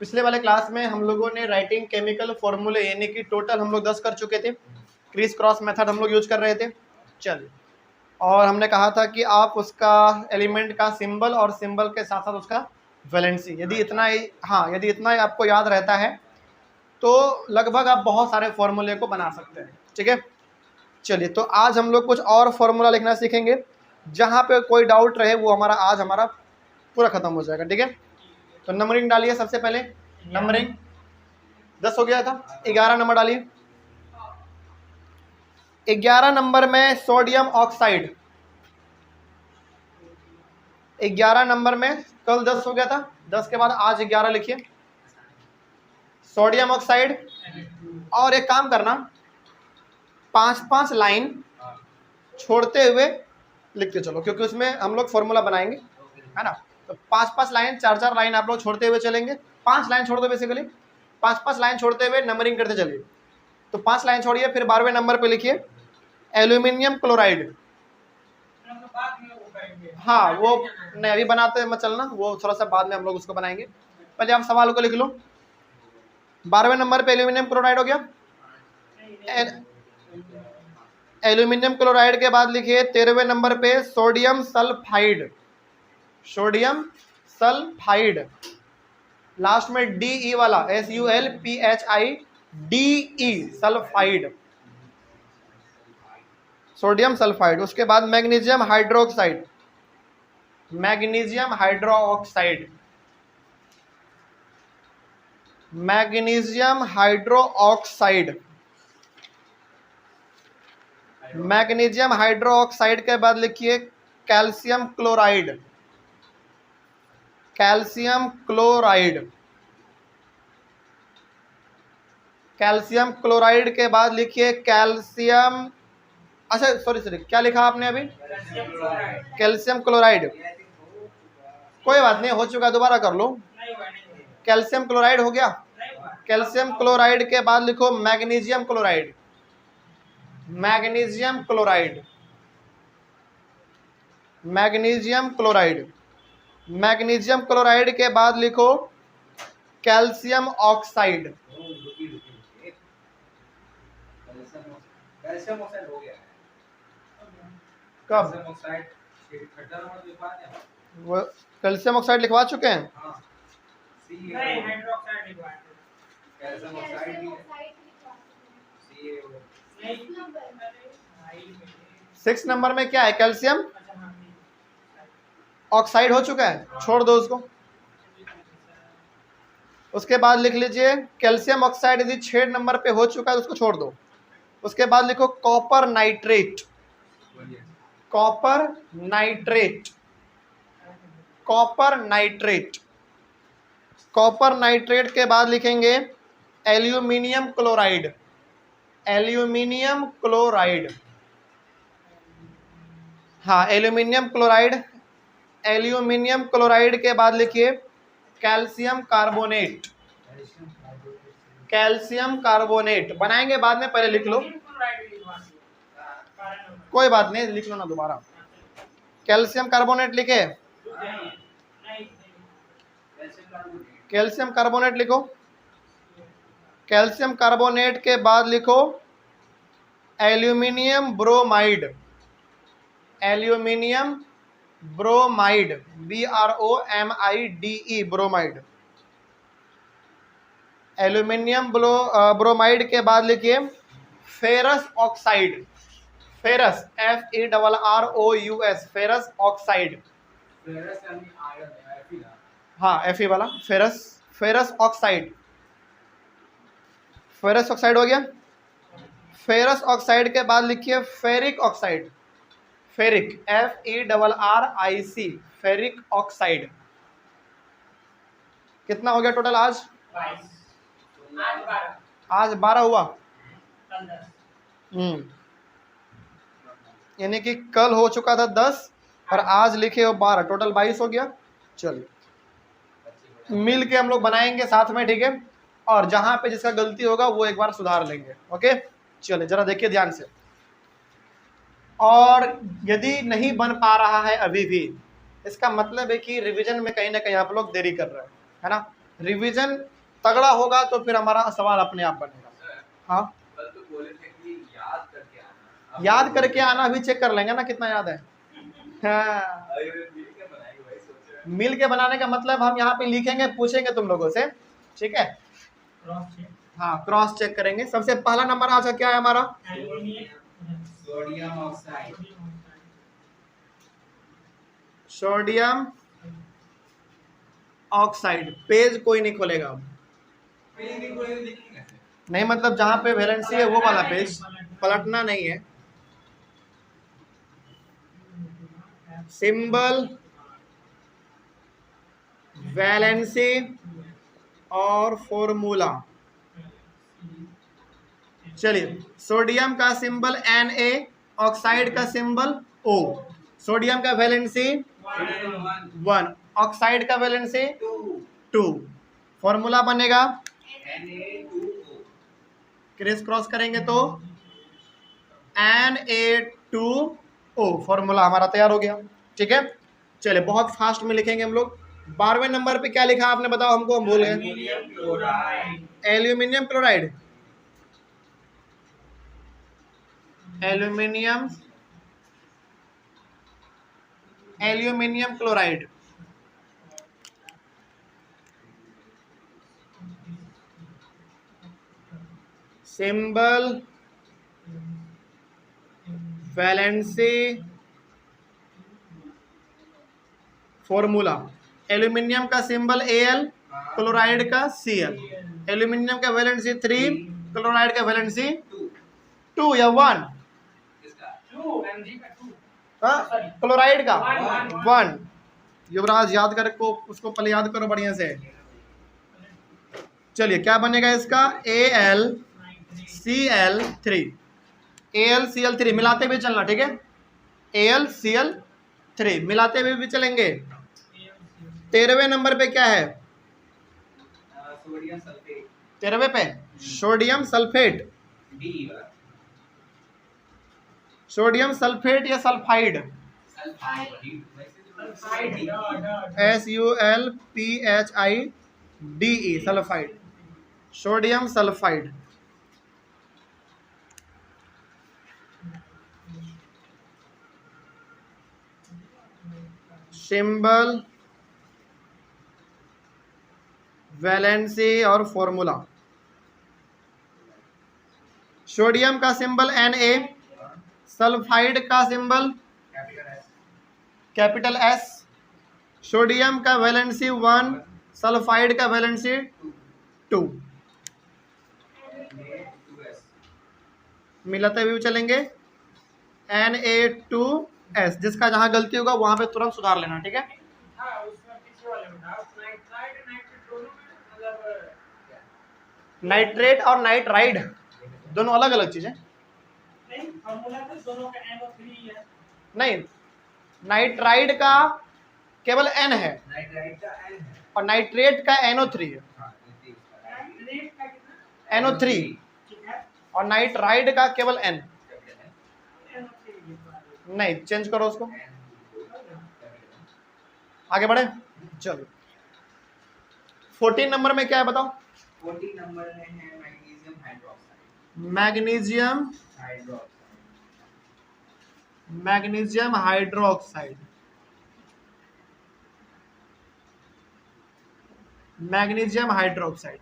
पिछले वाले क्लास में हम लोगों ने राइटिंग केमिकल फॉर्मूले यानी कि टोटल हम लोग 10 कर चुके थे। क्रिस क्रॉस मेथड हम लोग यूज कर रहे थे। चलिए, और हमने कहा था कि आप उसका एलिमेंट का सिंबल और सिंबल के साथ साथ उसका वैलेंसी, यदि इतना ही यदि इतना ही आपको याद रहता है तो लगभग आप बहुत सारे फॉर्मूले को बना सकते हैं। ठीक है, चलिए, तो आज हम लोग कुछ और फॉर्मूला लिखना सीखेंगे। जहाँ पे कोई डाउट रहे वो आज हमारा पूरा खत्म हो जाएगा। ठीक है, तो नंबरिंग डालिए। सबसे पहले नंबरिंग 10 हो गया था, 11 नंबर डालिए। 11 नंबर में सोडियम ऑक्साइड, 11 नंबर में कल 10 हो गया था, 10 के बाद आज 11 लिखिए, सोडियम ऑक्साइड। और एक काम करना, 5-5 लाइन छोड़ते हुए लिखते चलो, क्योंकि उसमें हम लोग फॉर्मूला बनाएंगे, है ना। तो 5-5 लाइन, 4-4 लाइन आप लोग छोड़ते हुए चलेंगे। 5 लाइन छोड़ दो, बेसिकली 5-5 लाइन छोड़ते हुए नंबरिंग करते चलिए। तो 5 लाइन छोड़िए, फिर 12वें नंबर पे लिखिए एल्यूमिनियम क्लोराइड। हाँ, वो नहीं अभी बनाते मत चलना, वो थोड़ा सा बाद में हम लोग उसको बनाएंगे। पहले आप सवाल को लिख लो। 12वें नंबर पे एल्यूमिनियम क्लोराइड हो गया। एल्यूमिनियम क्लोराइड के बाद लिखिए 13वें नंबर पे sodium sulphide. Sodium sulphide, last में DE वाला, SULPHIDE, सल्फाइड, सोडियम सल्फाइड। उसके बाद magnesium hydroxide, magnesium hydroxide, magnesium hydroxide. Magnesium hydroxide के बाद लिखिए calcium chloride, calcium chloride. Calcium chloride के बाद लिखिए कैल्शियम, अच्छा सॉरी क्या लिखा आपने अभी? Calcium chloride. कोई बात नहीं, हो चुका, दोबारा कर लो। कैल्शियम क्लोराइड हो गया। कैल्शियम क्लोराइड के बाद लिखो magnesium chloride, magnesium chloride, magnesium chloride. Magnesium chloride के बाद लिखो कैल्शियम ऑक्साइड। कब? वो कैल्शियम ऑक्साइड लिखवा चुके हैं। 6 नंबर में क्या है? कैल्शियम ऑक्साइड हो चुका है, छोड़ दो उसको। उसके बाद लिख लीजिए कैल्शियम ऑक्साइड यदि 6 नंबर पे हो चुका है तो उसको छोड़ दो। उसके बाद लिखो copper nitrate, copper nitrate, copper nitrate. Copper nitrate के बाद लिखेंगे एल्यूमिनियम क्लोराइड, एल्यूमिनियम क्लोराइड। हाँ, एल्यूमिनियम क्लोराइड। एल्यूमिनियम क्लोराइड के बाद लिखिए कैल्शियम कार्बोनेट, कैल्शियम कार्बोनेट। बनाएंगे बाद में, पहले लिख लो। कोई बात नहीं, लिख लो ना दोबारा। कैल्शियम कार्बोनेट लिखे, कैल्शियम कार्बोनेट लिखो। कैल्शियम कार्बोनेट के बाद लिखो aluminium bromide, aluminium bromide, BROMIDE, bromide. Aluminium bromide के बाद लिखिए ferrous oxide, ferrous, FERROUS, ferrous oxide. हाँ, FE वाला ferrous, ferrous oxide. Ferrous oxide हो गया। फेरस ऑक्साइड के बाद लिखिए ferric oxide, ferric, FERRIC, ferric oxide. कितना हो गया टोटल आज? आज 12 हुआ। यानी कि कल हो चुका था 10 और आज लिखे हो 12, टोटल 22 हो गया। चलिए, मिल के हम लोग बनाएंगे साथ में, ठीक है। और जहां पे जिसका गलती होगा वो एक बार सुधार लेंगे। ओके, चलिए जरा देखिए ध्यान से। और यदि नहीं बन पा रहा है अभी भी, इसका मतलब है कि रिवीजन में कहीं ना कहीं आप लोग देरी कर रहे हैं, है ना। रिवीजन तगड़ा होगा तो फिर हमारा सवाल अपने आप बनेगा। हाँ याद करके आना, अभी चेक कर लेंगे ना कितना याद है। हाँ। मिल के बनाने का मतलब हम यहाँ पे लिखेंगे, पूछेंगे तुम लोगों से, ठीक है। हाँ क्रॉस चेक करेंगे। सबसे पहला नंबर आज का क्या है हमारा? Sodium oxide. Sodium oxide. Page कोई नहीं खोलेगा, नहीं मतलब जहां पे वैलेंसी है वो वाला पेज, पलटना नहीं है। सिंबल, वैलेंसी और फॉर्मूला। चलिए, सोडियम का सिंबल Na, ऑक्साइड का सिंबल O। सोडियम का वैलेंसी 1, ऑक्साइड का वैलेंसी 2। फॉर्मूला बनेगा Na2O। क्रिस क्रॉस करेंगे तो Na2O। फॉर्मूला हमारा तैयार हो गया, ठीक है। चलिए बहुत फास्ट में लिखेंगे हम लोग। 12वें नंबर पे क्या लिखा आपने बताओ हमको, हम भूल गए। Aluminium chloride. Aluminium chloride. Symbol, valency, formula. Aluminium का सिंबल Al, क्लोराइड का Cl। एल्यूमिनियम का वैलेंसी 3, क्लोराइड का वैलेंसी 2 या 1? क्लोराइड का 1। युवराज याद कर को उसको पहले याद करो बढ़िया से। चलिए क्या बनेगा इसका? AlCl3। AlCl3 मिलाते हुए चलना, ठीक है। AlCl3 मिलाते हुए भी चलेंगे। 13वें नंबर पे क्या है? Sodium sulphate. 13वें पे सोडियम सल्फेट। सोडियम सल्फेट या sulphide? SULPHIDE, sulphide. Sodium sulphide. Symbol, valency और फॉर्मूला। सोडियम का सिंबल Na, सल्फाइड का सिंबल कैपिटल S। सोडियम का वैलेंसी 1, सल्फाइड का वैलेंसी 2। मिलाते हुए चलेंगे Na2S। जिसका जहां गलती होगा वहां पे तुरंत सुधार लेना, ठीक है। नाइट्रेट और नाइट्राइड दोनों अलग अलग चीजें। नहीं, नाइट्राइड का केवल N है और नाइट्रेट का NO3 है। NO3 और नाइट्राइड का केवल N। नहीं, चेंज करो उसको, आगे बढ़े। चलो 14 नंबर में क्या है बताओ? 14 नंबर में है magnesium hydroxide. Magnesium hydroxide. Magnesium hydroxide.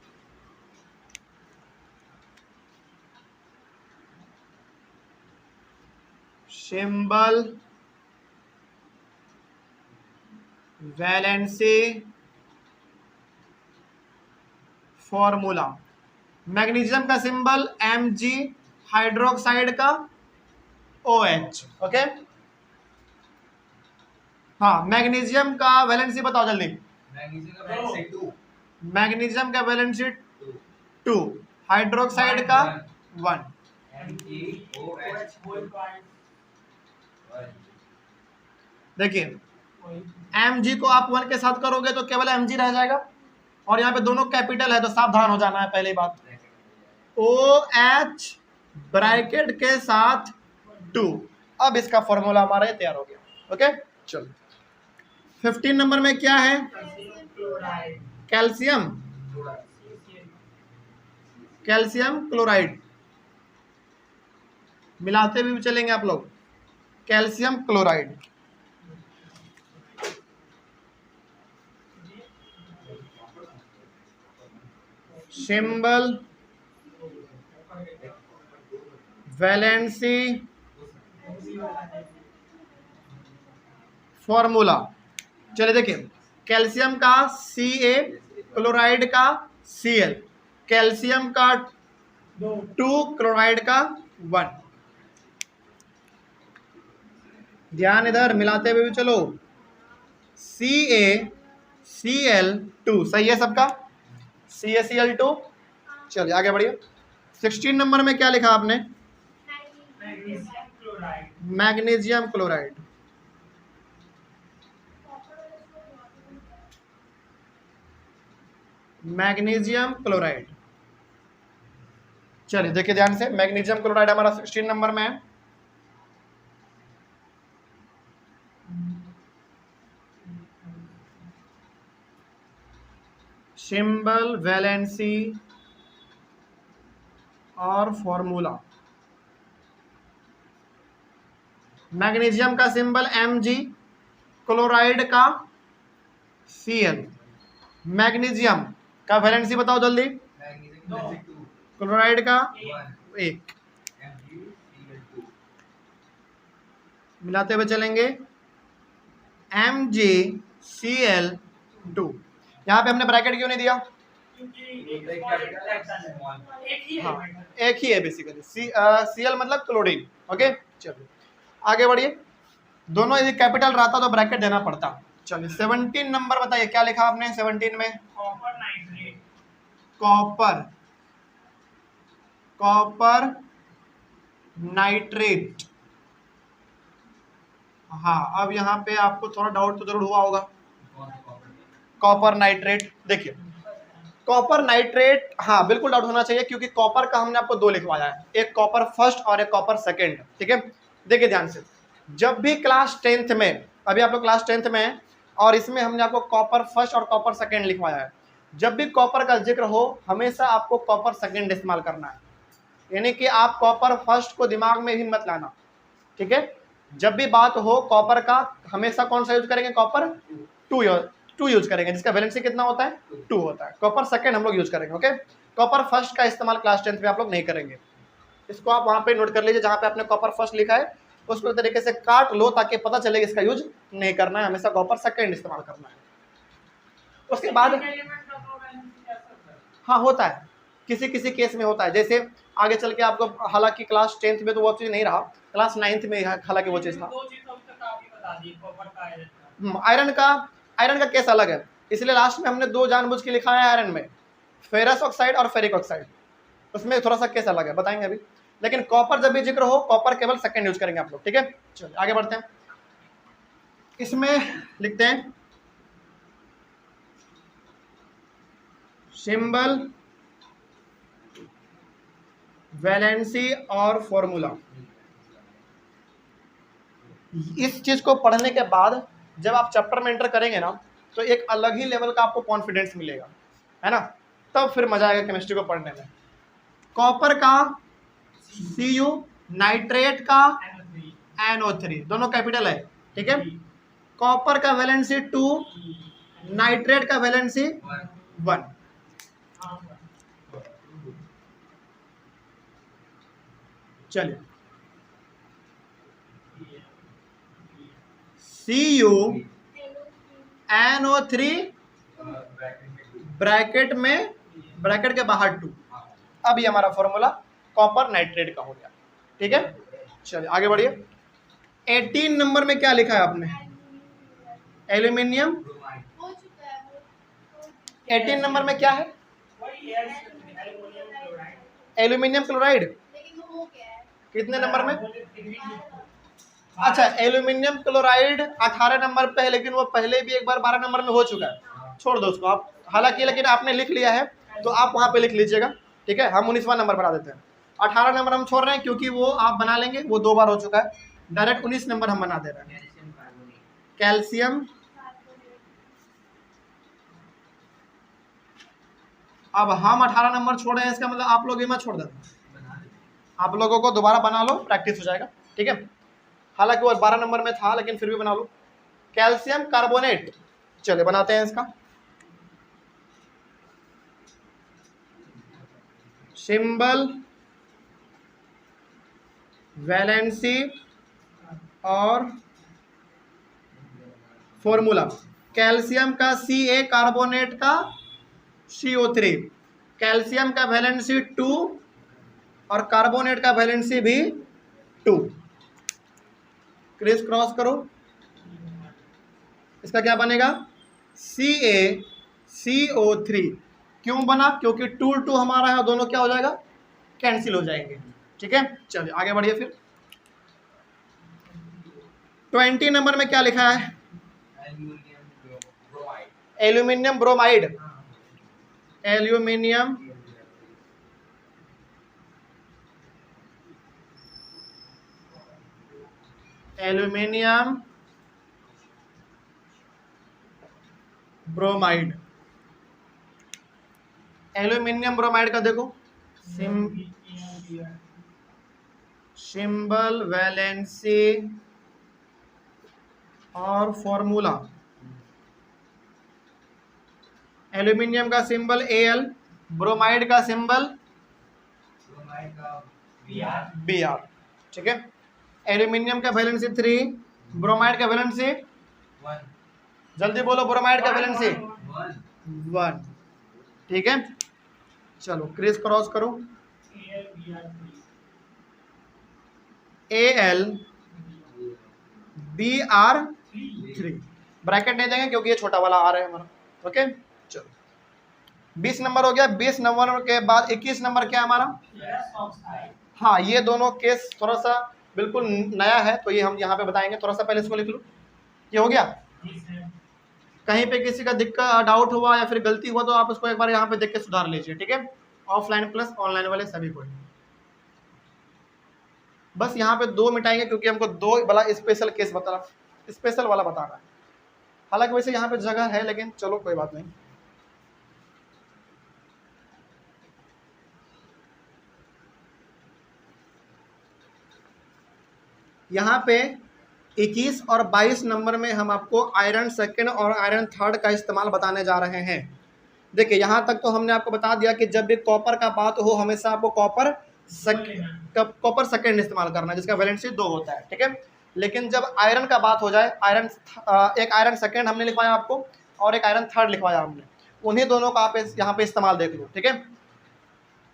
Symbol, valency, formula. Magnesium का सिंबल Mg, हाइड्रोक्साइड का OH। ओके, हाँ मैग्नीशियम का वैलेंसी बताओ जल्दी। मैग्नीशियम का वैलेंसी 2, हाइड्रोक्साइड का 1। देखिए Mg को आप 1 के साथ करोगे तो केवल Mg रह जाएगा, और यहाँ पे दोनों कैपिटल है तो सावधान हो जाना है। पहली बात, OH ब्रैकेट के साथ 2। अब इसका फॉर्मूला हमारा ये तैयार हो गया। ओके चलो 15 नंबर में क्या है? कैल्शियम कैल्शियम क्लोराइड, मिलाते हुए भी चलेंगे आप लोग, calcium chloride. Symbol valency formula, चलिए देखिए, कैल्शियम का Ca, क्लोराइड का Cl, कैल्शियम का 2, क्लोराइड का 1। ध्यान इधर मिलाते हुए भी चलो, CaCl2 सही है सबका, CaCl2। चलिए आगे बढ़िए। 16 नंबर में क्या लिखा आपने? Magnesium chloride. मैग्नीशियम क्लोराइड, चलिए देखिए ध्यान से, मैग्नीशियम क्लोराइड हमारा 16 नंबर में है। सिंबल वैलेंसी और फॉर्मूला, मैग्नीशियम का सिंबल Mg, क्लोराइड का Cl। मैग्नीशियम का वैलेंसी बताओ जल्दी, क्लोराइड का 1। मिलाते हुए चलेंगे, MgCl2। यहाँ पे हमने ब्रैकेट क्यों नहीं दिया? हाँ, एक ही है बेसिकली, Cl मतलब क्लोरीन। ओके चलिए आगे बढ़िए। दोनों यदि कैपिटल रहता तो ब्रैकेट देना पड़ता। चलिए 17 नंबर बताइए, क्या लिखा आपने 17 में? Copper nitrate. Copper nitrate. हाँ, अब यहाँ पे आपको थोड़ा डाउट तो जरूर हुआ होगा। कॉपर नाइट्रेट, देखिए कॉपर नाइट्रेट, हाँ बिल्कुल डाउट होना चाहिए, क्योंकि कॉपर का हमने आपको 2 लिखवाया है, एक कॉपर फर्स्ट और एक कॉपर सेकेंड। ठीक है, देखिए ध्यान से, जब भी क्लास 10th में, अभी आप लोग क्लास 10th में हैं और इसमें हमने आपको कॉपर फर्स्ट और कॉपर सेकेंड लिखवाया है, जब भी कॉपर का जिक्र हो हमेशा आपको कॉपर सेकेंड इस्तेमाल करना है, यानी कि आप कॉपर फर्स्ट को दिमाग में ही मत लाना। ठीक है, जब भी बात हो कॉपर का हमेशा कौन सा यूज करेंगे? कॉपर 2 यूज करेंगे, जिसका वैलेंसी कितना होता है? 2 होता है। कॉपर सेकेंड हम लोग यूज करेंगे। ओके, कॉपर फर्स्ट का इस्तेमाल क्लास 10th में आप लोग नहीं करेंगे, इसको आप वहां पे नोट कर लीजिए, जहां पे आपने कॉपर फर्स्ट लिखा है उसको तरीके से काट लो ताकि पता चले कि इसका यूज नहीं करना है, हमेशा कॉपर सेकेंड इस्तेमाल करना है। उसके बाद हाँ होता है, किसी किसी केस में होता है, जैसे आगे चल के आपको, हालांकि क्लास 10th में तो वो चीज़ नहीं रहा, क्लास 9th में हालांकि वो चीज़ था। आयरन का केस अलग है, इसलिए लास्ट में हमने 2 जानबूझ के लिखा है आयरन में, फेरस ऑक्साइड और फेरिक ऑक्साइड, उसमें थोड़ा सा केस अलग है, बताएंगे अभी। लेकिन कॉपर जब भी जिक्र हो, कॉपर केवल सेकंड यूज करेंगे आप लोग। ठीक है, चलिए आगे बढ़ते हैं। इसमें लिखते हैं सिंबल वैलेंसी और फॉर्मूला। इस चीज को पढ़ने के बाद जब आप चैप्टर में एंटर करेंगे ना, तो एक अलग ही लेवल का आपको कॉन्फिडेंस मिलेगा, है ना, तब फिर मजा आएगा केमिस्ट्री को पढ़ने में। कॉपर का Cu, नाइट्रेट का NO3, दोनों कैपिटल है। ठीक है, कॉपर का वैलेंसी 2, नाइट्रेट का वैलेंसी 1। चलिए Cu NO3 ब्रैकेट में, ब्रैकेट के बाहर 2। अब ये हमारा फॉर्मूला कॉपर नाइट्रेट का हो गया। ठीक है, चलिए आगे बढ़िए। 18 नंबर में क्या लिखा है आपने? एल्यूमिनियम। 18 नंबर में क्या है? Aluminium chloride. कितने नंबर में? अच्छा, एल्यूमिनियम क्लोराइड 18 नंबर पे है, लेकिन वो पहले भी एक बार 12 नंबर में हो चुका है, छोड़ दो उसको आप, हालांकि लेकिन आपने लिख लिया है तो आप वहां पे लिख लीजिएगा। ठीक है, हम 19वां नंबर बना देते हैं, 18 नंबर हम छोड़ रहे हैं क्योंकि वो आप बना लेंगे, वो 2 बार हो चुका है, डायरेक्ट 19 नंबर हम बना दे रहे हैं। कैल्शियम अब हम 18 नंबर छोड़े हैं, इसका मतलब आप लोग ये मत छोड़ देना, आप लोगों को दोबारा बना लो, प्रैक्टिस हो जाएगा, ठीक है। हालांकि वो 12 नंबर में था लेकिन फिर भी बना लो। कैल्शियम कार्बोनेट, चलिए बनाते हैं इसका। सिंबल, वैलेंसी और फॉर्मूला। कैल्शियम का Ca, कार्बोनेट का CO3, कैल्शियम का वैलेंसी 2 और कार्बोनेट का वैलेंसी भी 2। क्रिस क्रॉस करो, इसका क्या बनेगा CaCO3। क्यों बना? क्योंकि 2 2 हमारा है, दोनों क्या हो जाएगा, कैंसिल हो जाएंगे, ठीक है। चलिए आगे बढ़िए फिर। 20 नंबर में क्या लिखा है? Aluminium bromide, aluminium aluminium bromide. Aluminium bromide का देखो सिंबल, वैलेंसी और फॉर्मूला। एल्यूमिनियम का सिंबल Al, ब्रोमाइड का सिंबल Br, ठीक है। एल्यूमिनियम का वैलेंसी 3, ब्रोमाइड का वैलेंसी 1, जल्दी बोलो, ब्रोमाइड का वैलेंसी 1, ठीक है। चलो क्रिस क्रॉस करो, AlBr3, ब्रैकेट नहीं देंगे क्योंकि ये छोटा वाला आ रहा है हमारा, ओके। चलो 20 नंबर हो गया। 20 नंबर के बाद 21 नंबर क्या है हमारा? हाँ, ये दोनों केस थोड़ा सा बिल्कुल नया है, तो ये हम यहाँ पे बताएंगे। थोड़ा सा पहले इसको लिख लो, ये हो गया। कहीं पे किसी का दिक्कत, डाउट हुआ या फिर गलती हुआ तो आप उसको एक बार यहाँ पे देख के सुधार लीजिए, ठीक है। ऑफलाइन प्लस ऑनलाइन वाले सभी को। बस यहाँ पे 2 मिटाएंगे क्योंकि हमको 2 वाला स्पेशल केस स्पेशल वाला बता रहा है। हालांकि वैसे यहाँ पे जगह है, लेकिन चलो कोई बात नहीं। यहाँ पे 21 और 22 नंबर में हम आपको आयरन सेकंड और आयरन थर्ड का इस्तेमाल बताने जा रहे हैं। देखिए यहाँ तक तो हमने आपको बता दिया कि जब भी कॉपर का बात हो हमेशा आपको कॉपर सेकंड इस्तेमाल करना है, जिसका वैलेंसी 2 होता है, ठीक है। लेकिन जब आयरन का बात हो जाए, एक आयरन सेकंड हमने लिखवाया आपको और एक आयरन थर्ड लिखवाया हमने, उन्हीं दोनों का आप यहाँ पे इस्तेमाल देख लो, ठीक है।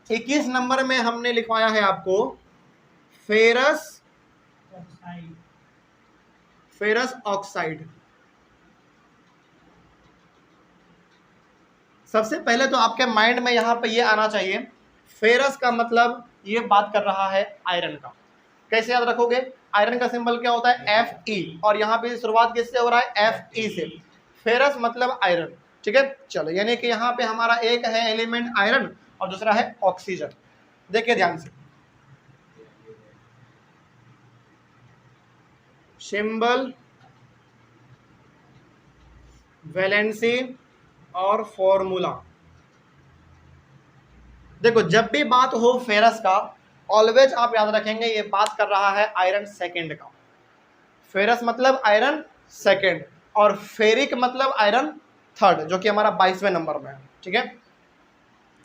21 नंबर में हमने लिखवाया है आपको फेरस ऑक्साइड। सबसे पहले तो आपके माइंड में यहाँ पे ये आना चाहिए, फेरस का मतलब ये बात कर रहा है आयरन का। कैसे याद रखोगे? आयरन का सिंबल क्या होता है? Fe, और यहाँ पे शुरुआत किससे हो रहा है? Fe से। फेरस मतलब आयरन, ठीक है। चलो यानी कि यहाँ पे हमारा एक है एलिमेंट आयरन और दूसरा है ऑक्सीजन। देखिए ध्यान से, सिंबल, वैलेंसी और फॉर्मूला। देखो जब भी बात हो फेरस का, ऑलवेज आप याद रखेंगे ये बात कर रहा है आयरन सेकंड का। फेरस मतलब आयरन सेकंड और फेरिक मतलब आयरन थर्ड, जो कि हमारा 22वें नंबर में है, ठीक है।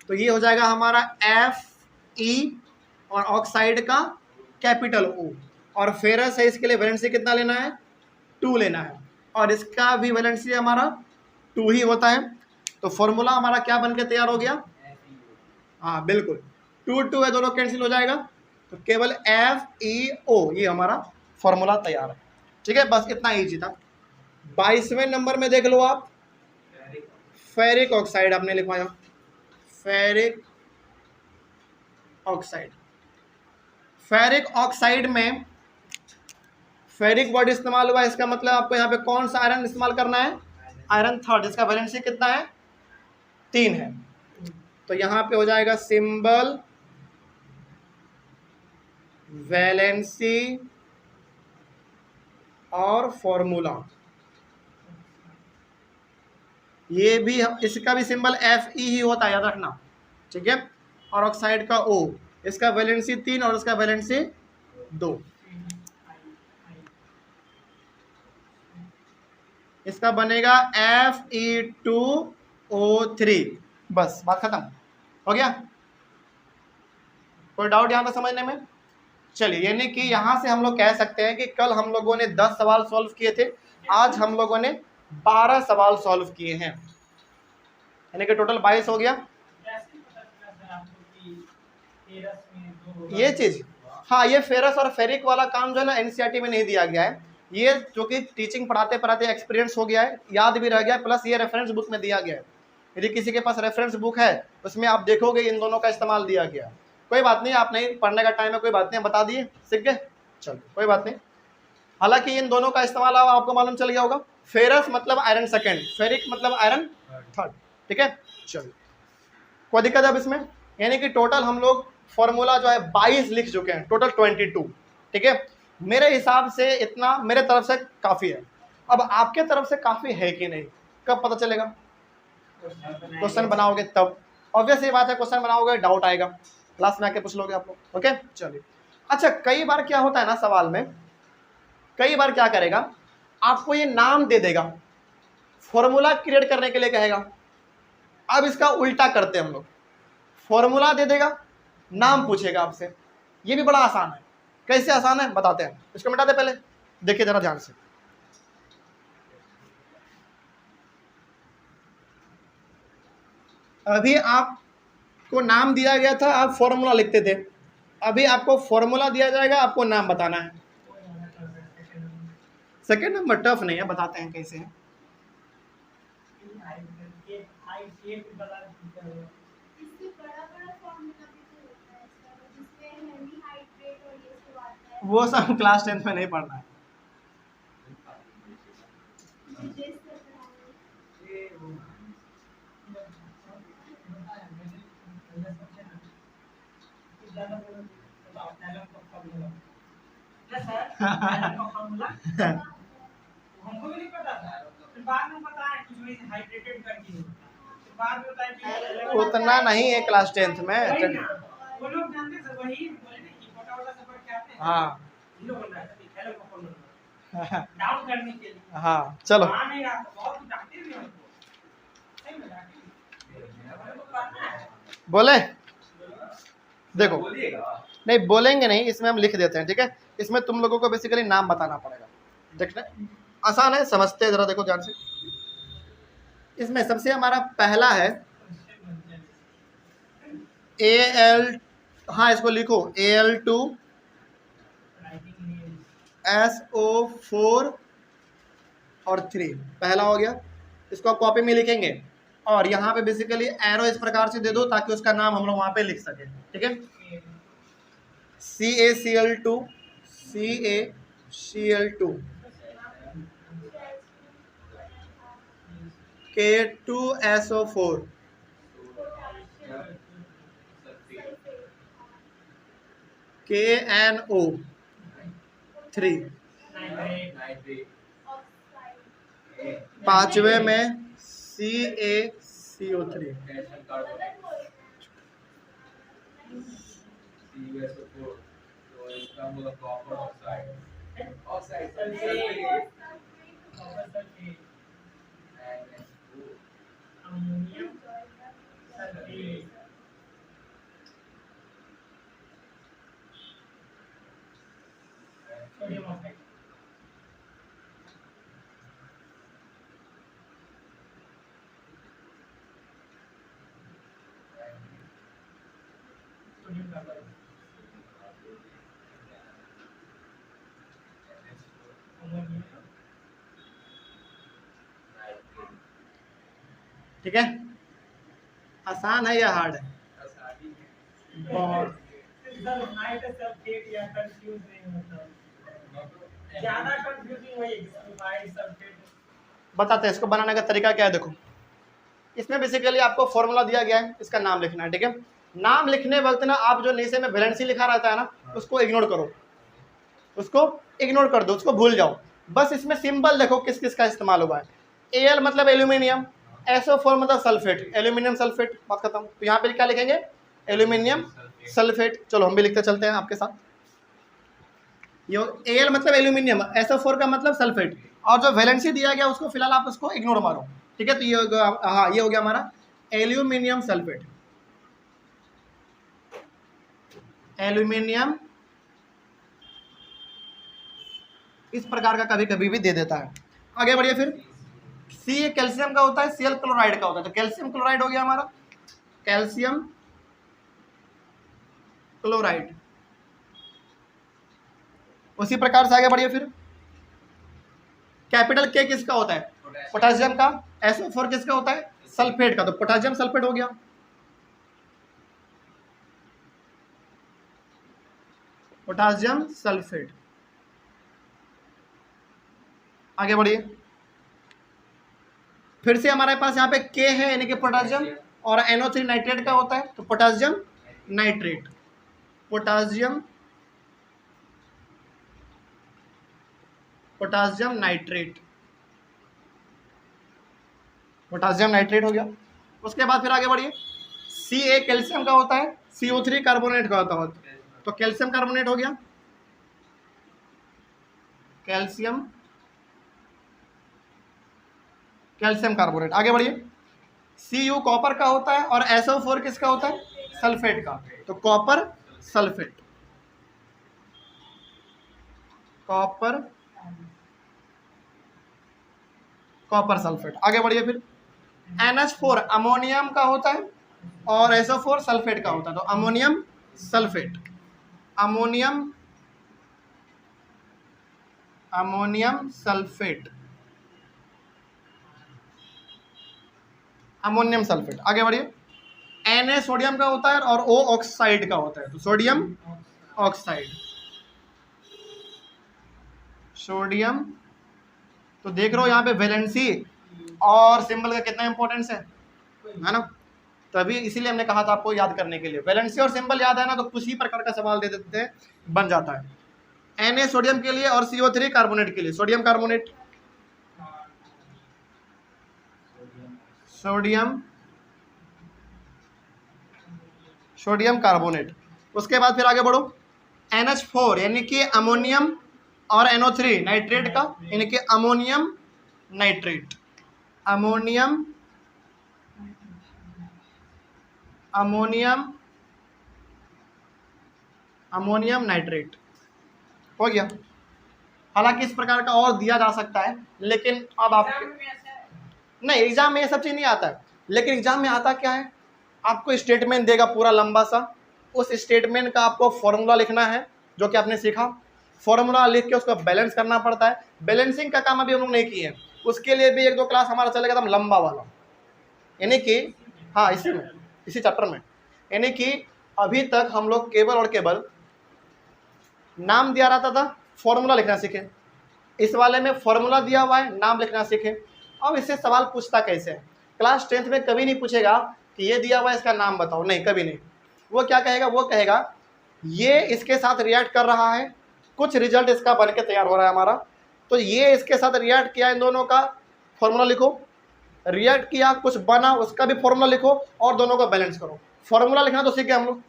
तो ये हो जाएगा हमारा Fe और ऑक्साइड का कैपिटल O, और फेरस है, इसके लिए वैलेंसी कितना लेना है? 2 लेना है, और इसका भी वैलेंसी हमारा 2 ही होता है। तो फॉर्मूला हमारा क्या बन के तैयार हो गया? हाँ बिल्कुल, 2 2 है, दोनों कैंसिल हो जाएगा, तो केवल FeO, ये हमारा फॉर्मूला तैयार है, ठीक है। बस इतना ईजी था। 22वें नंबर में देख लो आप, फेरिक ऑक्साइड आपने लिखवाया, फेरिक ऑक्साइड। फेरिक ऑक्साइड में फेरिक वर्ड इस्तेमाल हुआ, इसका मतलब आपको यहाँ पे कौन सा आयरन इस्तेमाल करना है? आयरन थर्ड, इसका वैलेंसी कितना है? 3 है। तो यहाँ पे हो जाएगा सिंबल, वैलेंसी और फॉर्मूला। ये भी, इसका भी सिंबल Fe ही होता है, याद रखना। ठीक है। और ऑक्साइड का O, इसका वैलेंसी 3 और इसका वैलेंसी 2, इसका बनेगा Fe2O3। बस बात खत्म हो गया। कोई डाउट यहाँ पे समझने में? चलिए, यानी कि यहाँ से हम लोग कह सकते हैं कि कल हम लोगों ने 10 सवाल सॉल्व किए थे, आज हम लोगों ने 12 सवाल सॉल्व किए हैं, यानी कि टोटल 22 हो गया। ये चीज, हाँ, ये फेरस और फेरिक वाला काम जो है ना एनसीईआरटी में नहीं दिया गया है, ये जो कि टीचिंग पढ़ाते पढ़ाते एक्सपीरियंस हो गया है, याद भी रह गया, प्लस ये रेफरेंस बुक में दिया गया है। यदि किसी के पास रेफरेंस बुक है उसमें आप देखोगे इन दोनों का इस्तेमाल दिया गया। कोई बात नहीं, आप नहीं पढ़ने का टाइम है, कोई बात नहीं, बता दिए, सीख गए, चलो कोई बात नहीं। हालांकि इन दोनों का इस्तेमाल आपको मालूम चल गया होगा। फेरस मतलब आयरन सेकेंड, फेरिक मतलब आयरन थर्ड, ठीक है। चलो, कोई दिक्कत है अब इसमें? यानी कि टोटल हम लोग फॉर्मूला जो है 22 लिख चुके हैं, टोटल 22, ठीक है। मेरे हिसाब से इतना मेरे तरफ से काफ़ी है। अब आपके तरफ से काफ़ी है कि नहीं, कब पता चलेगा? क्वेश्चन बनाओगे तब। ऑब्वियस ये बात है, क्वेश्चन बनाओगे डाउट आएगा, क्लास में आके पूछ लोगे आप लोग, ओके। चलिए, अच्छा, कई बार क्या होता है ना सवाल में, कई बार क्या करेगा, आपको ये नाम दे देगा, फॉर्मूला क्रिएट करने के लिए कहेगा। अब इसका उल्टा करते हैं हम लोग, फॉर्मूला दे देगा, नाम पूछेगा आपसे। ये भी बड़ा आसान है। कैसे आसान है बताते हैं, इसको मिटाते पहले, देखिए जरा ध्यान से। अभी आपको नाम दिया गया था, आप फॉर्मूला लिखते थे, अभी आपको फॉर्मूला दिया जाएगा, आपको नाम बताना है। सेकेंड नंबर टफ नहीं है, बताते हैं कैसे है। वो सब क्लास 10th में नहीं पढ़ना है। हमको भी नहीं पता था, फिर बाद में पता है कुछ हाइड्रेटेड करके फिर बाद में पता है कि उतना नहीं है क्लास 10th में। वो लोग जानते थे, वही बोले ना कि छोटा-छोटा सब क्या आते हैं। हाँ, ये लोग बोल रहा था कि हेलो को डाउन करने के लिए। हाँ, चलो, हाँ, नहीं आता, बहुत डांटते भी हमको, सही में डांटते। बोले देखो, नहीं बोलेंगे नहीं, इसमें हम लिख देते हैं, ठीक है। इसमें तुम लोगों को बेसिकली नाम बताना पड़ेगा, देखना आसान है, समझते हैं, जरा देखो ध्यान से। इसमें सबसे हमारा पहला है Al, हाँ इसको लिखो Al2SO4 और 3, पहला हो गया। इसको आप कॉपी में लिखेंगे और यहाँ पे बेसिकली एरो इस प्रकार से दे दो ताकि उसका नाम हम लोग वहाँ पे लिख सकें, ठीक है। CaCl2 K2SO4 KNO3, पांचवे में CaCO3, ठीक है। आसान है या हार्ड है? बहुत। बताते हैं इसको बनाने का तरीका क्या है। देखो, इसमें बेसिकली आपको फॉर्मूला दिया गया है, इसका नाम लिखना है, ठीक है। नाम लिखने वक्त ना आप जो नीचे में वैलेंसी लिखा रहता है ना, उसको इग्नोर करो, उसको इग्नोर कर दो, उसको भूल जाओ। बस इसमें सिंबल देखो किस किस का इस्तेमाल हुआ है। Al मतलब एल्यूमिनियम, SO4 मतलब सल्फेट, एल्यूमिनियम सल्फेट, बात खत्म। तो यहाँ पे क्या लिखेंगे, एल्यूमिनियम सल्फेट। चलो हम भी लिखते चलते हैं आपके साथ। ये Al मतलब एल्यूमिनियम, SO4 का मतलब सल्फेट, और जो वैलेंसी दिया गया उसको फिलहाल आप उसको इग्नोर मारो, ठीक है। तो ये हाँ ये हो गया हमारा एल्यूमिनियम सल्फेट, एल्यूमिनियम इस प्रकार का कभी कभी भी दे देता है। आगे बढ़िए फिर। सी कैल्शियम का होता है, Cl क्लोराइड का होता है, तो कैल्शियम क्लोराइड हो गया हमारा, कैल्शियम क्लोराइड। उसी प्रकार से आगे बढ़िए फिर। कैपिटल K किसका होता है, पोटेशियम का। SO4 किसका होता है, सल्फेट का, तो पोटेशियम सल्फेट हो गया। Potassium sulphate. आगे बढ़िए फिर से हमारे पास यहाँ पे K है यानी कि पोटेशियम, और NO3 नाइट्रेट का होता है, तो potassium nitrate, potassium potassium nitrate, potassium nitrate हो गया। उसके बाद फिर आगे बढ़िए। Ca कैल्शियम का होता है, CO3 कार्बोनेट का होता है, तो कैल्शियम कार्बोनेट हो गया, कैल्शियम कैल्शियम कार्बोनेट। आगे बढ़िए। Cu कॉपर का होता है, और SO4 किसका होता है, सल्फेट का, तो copper sulphate, copper copper sulphate. आगे बढ़िए फिर। NH4 अमोनियम का होता है, और SO4 सल्फेट का होता है, तो ammonium sulphate, ammonium ammonium sulphate, ammonium sulphate. आगे बढ़िए। Na सोडियम का होता है, और O ऑक्साइड का होता है, तो सोडियम ऑक्साइड, सोडियम। तो देख रहे हो यहाँ पे वैलेंसी और सिंबल का कितना इंपॉर्टेंस है ना। तभी इसीलिए हमने कहा था आपको याद करने के लिए, वैलेंसी और सिंबल याद है ना, तो कुछ ही प्रकार का सवाल दे देते हैं, बन जाता है। Na सोडियम के लिए, और CO3 कार्बोनेट के लिए, sodium carbonate, sodium sodium carbonate. उसके बाद फिर आगे बढ़ो। NH4 यानी कि अमोनियम, और NO3 नाइट्रेट का, यानी कि ammonium nitrate, ammonium ammonium ammonium nitrate हो गया। हालांकि इस प्रकार का और दिया जा सकता है, लेकिन अब आप नहीं, एग्जाम में ये सब चीज़ नहीं आता है, लेकिन एग्जाम में आता क्या है, आपको स्टेटमेंट देगा पूरा लंबा सा, उस स्टेटमेंट का आपको फॉर्मूला लिखना है, जो कि आपने सीखा। फॉर्मूला लिख के उसको बैलेंस करना पड़ता है। बैलेंसिंग का काम अभी हम लोग नहीं किए हैं, उसके लिए भी 1-2 क्लास हमारा चलेगा एकदम लंबा वाला, यानी कि हाँ इसी चैप्टर में। यानी कि अभी तक हम लोग केवल और केवल नाम दिया रहता था, फॉर्मूला लिखना सीखे। इस वाले में फॉर्मूला दिया हुआ है, नाम लिखना सीखे। अब इससे सवाल पूछता कैसे है, क्लास 10th में कभी नहीं पूछेगा कि ये दिया हुआ है इसका नाम बताओ, नहीं, कभी नहीं। वो क्या कहेगा, वो कहेगा ये इसके साथ रिएक्ट कर रहा है, कुछ रिजल्ट इसका बन के तैयार हो रहा है हमारा, तो ये इसके साथ रिएक्ट किया, इन दोनों का फॉर्मूला लिखो, रिएक्ट किया कुछ बना उसका भी फॉर्मूला लिखो, और दोनों को बैलेंस करो। फॉर्मूला लिखना तो सीख गए हम लोग,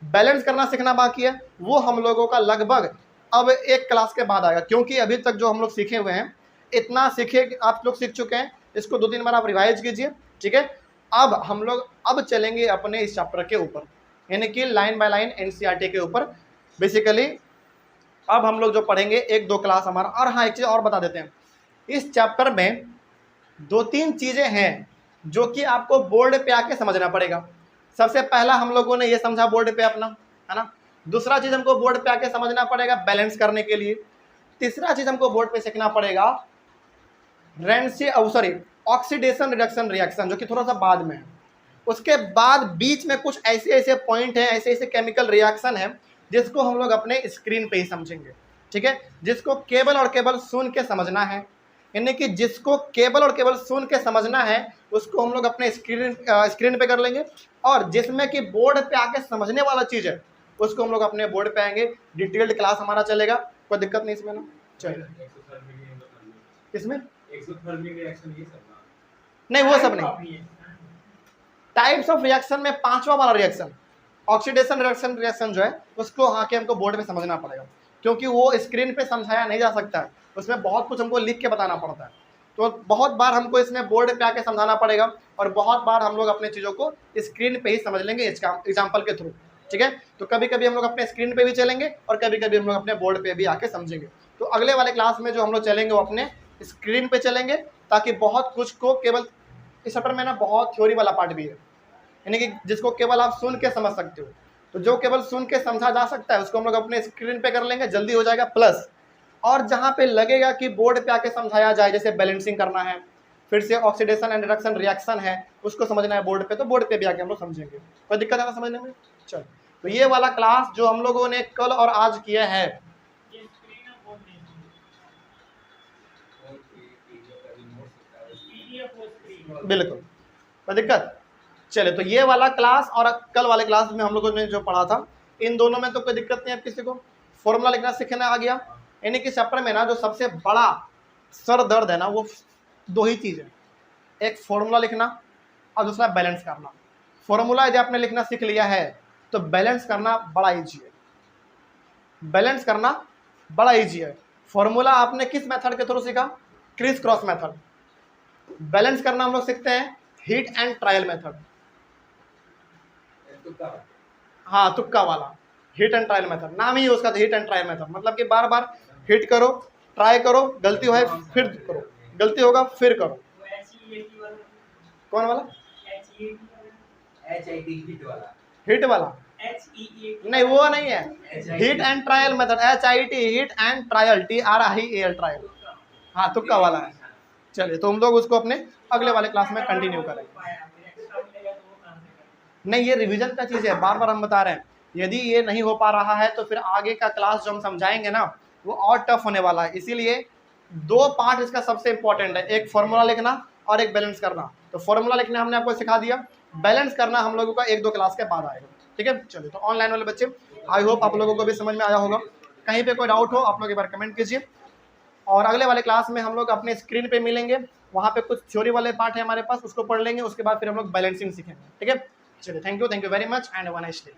बैलेंस करना सीखना बाकी है, वो हम लोगों का लगभग अब 1 क्लास के बाद आएगा, क्योंकि अभी तक जो हम लोग सीखे हुए हैं इतना सीखे, आप लोग सीख चुके हैं, इसको 2-3 बार आप रिवाइज कीजिए, ठीक है। अब हम लोग अब चलेंगे अपने इस चैप्टर के ऊपर, यानी कि लाइन बाय लाइन NCERT के ऊपर बेसिकली। अब हम लोग जो पढ़ेंगे 1-2 क्लास हमारा। और हाँ, एक चीज़ और बता देते हैं, इस चैप्टर में 2-3 चीज़ें हैं जो कि आपको बोर्ड पे आके समझना पड़ेगा। सबसे पहला हम लोगों ने ये समझा बोर्ड पे अपना, है ना। दूसरा चीज़ हमको बोर्ड पे आके समझना पड़ेगा बैलेंस करने के लिए। तीसरा चीज़ हमको बोर्ड पे सीखना पड़ेगा ऑक्सीडेशन रिडक्शन रिएक्शन, जो कि थोड़ा सा बाद में है। उसके बाद बीच में कुछ ऐसे पॉइंट हैं, ऐसे केमिकल रिएक्शन है जिसको हम लोग अपने स्क्रीन पे ही समझेंगे, ठीक है। जिसको केवल और केवल सुन के समझना है, यानी कि जिसको केवल और केवल सुन के समझना है उसको हम लोग अपने स्क्रीन पे कर लेंगे, और जिसमें कि बोर्ड पे आके समझने वाला चीज़ है उसको हम लोग अपने बोर्ड पे आएंगे। डिटेल्ड क्लास हमारा चलेगा, कोई दिक्कत नहीं इसमें ना। चलिए इसमें नहीं वो सब नहीं, टाइप्स ऑफ रिएक्शन में पांचवा वाला रिएक्शन ऑक्सीडेशन रिएक्शन जो है उसको आके हमको बोर्ड पे समझना पड़ेगा, क्योंकि वो स्क्रीन पे समझाया नहीं जा सकता है, उसमें बहुत कुछ हमको लिख के बताना पड़ता है। तो बहुत बार हमको इसमें बोर्ड पे आके समझाना पड़ेगा और बहुत बार हम लोग अपने चीज़ों को स्क्रीन पे ही समझ लेंगे एग्जाम्पल के थ्रू, ठीक है। तो कभी कभी हम लोग अपने स्क्रीन पे भी चलेंगे और कभी कभी हम लोग अपने बोर्ड पे भी आके समझेंगे। तो अगले वाले क्लास में जो हम लोग चलेंगे वो अपने स्क्रीन पे चलेंगे, ताकि बहुत कुछ को केवल इस चैप्टर में ना बहुत थ्योरी वाला पार्ट भी है, यानी कि जिसको केवल आप सुन के समझ सकते हो। तो जो केवल सुन के समझा जा सकता है उसको हम लोग अपने स्क्रीन पे कर लेंगे, जल्दी हो जाएगा। प्लस और जहाँ पे लगेगा कि बोर्ड पे आके समझाया जाए, जैसे बैलेंसिंग करना है, फिर से ऑक्सीडेशन एंड रिडक्शन रिएक्शन है, उसको समझना है बोर्ड पे, तो बोर्ड पे भी आके हम लोग समझेंगे। कोई दिक्कत है ना समझने में? चलो, तो ये वाला क्लास जो हम लोगों ने कल और आज किया है, बिल्कुल कोई दिक्कत। चले, तो ये वाला क्लास और कल वाले क्लास में हम लोगों ने जो पढ़ा था, इन दोनों में तो कोई दिक्कत नहीं है किसी को। फॉर्मूला लिखना सीखना आ गया, यानी कि चैप्टर में ना जो सबसे बड़ा सर दर्द है ना वो दो ही चीज़ है, एक फॉर्मूला लिखना और दूसरा बैलेंस करना। फॉर्मूला यदि आपने लिखना सीख लिया है तो बैलेंस करना बड़ा ईजी है, बैलेंस करना बड़ा ईजी है। फॉर्मूला आपने किस मेथड के थ्रू सीखा? Criss cross method. बैलेंस करना हम लोग सीखते हैं हिट एंड ट्रायल मेथड, हाँ तुक्का वाला हिट एंड ट्रायल मेथड, नाम ही उसका हिट एंड ट्रायल मेथड। मतलब कि बार बार हिट करो, ट्राई करो, गलती हो फिर करो, गलती होगा फिर करो। कौन वाला? हिट वाला नहीं, वो नहीं है, hit and trial method, HIT hit and trial, TRIAL trial, हाँ तुक्का वाला है। चलिए, तो हम लोग उसको अपने अगले वाले क्लास में कंटिन्यू करेंगे। नहीं, ये रिवीजन का चीज़ है, बार बार हम बता रहे हैं। यदि ये नहीं हो पा रहा है तो फिर आगे का क्लास जो हम समझाएंगे ना वो और टफ होने वाला है। इसीलिए दो पार्ट इसका सबसे इंपॉर्टेंट है, एक फॉर्मूला लिखना और एक बैलेंस करना। तो फॉर्मूला लिखना हमने आपको सिखा दिया, बैलेंस करना हम लोगों का 1-2 क्लास के बाद आएगा, ठीक है। चलिए, तो ऑनलाइन वाले बच्चे, आई होप आप लोगों को भी समझ में आया होगा। कहीं पे कोई डाउट हो आप लोग एक बार कमेंट कीजिए, और अगले वाले क्लास में हम लोग अपने स्क्रीन पे मिलेंगे, वहाँ पे कुछ थ्योरी वाले पार्ट है हमारे पास, उसको पढ़ लेंगे, उसके बाद फिर हम लोग बैलेंसिंग सीखेंगे, ठीक है। चलिए, thank you very much and have a nice day.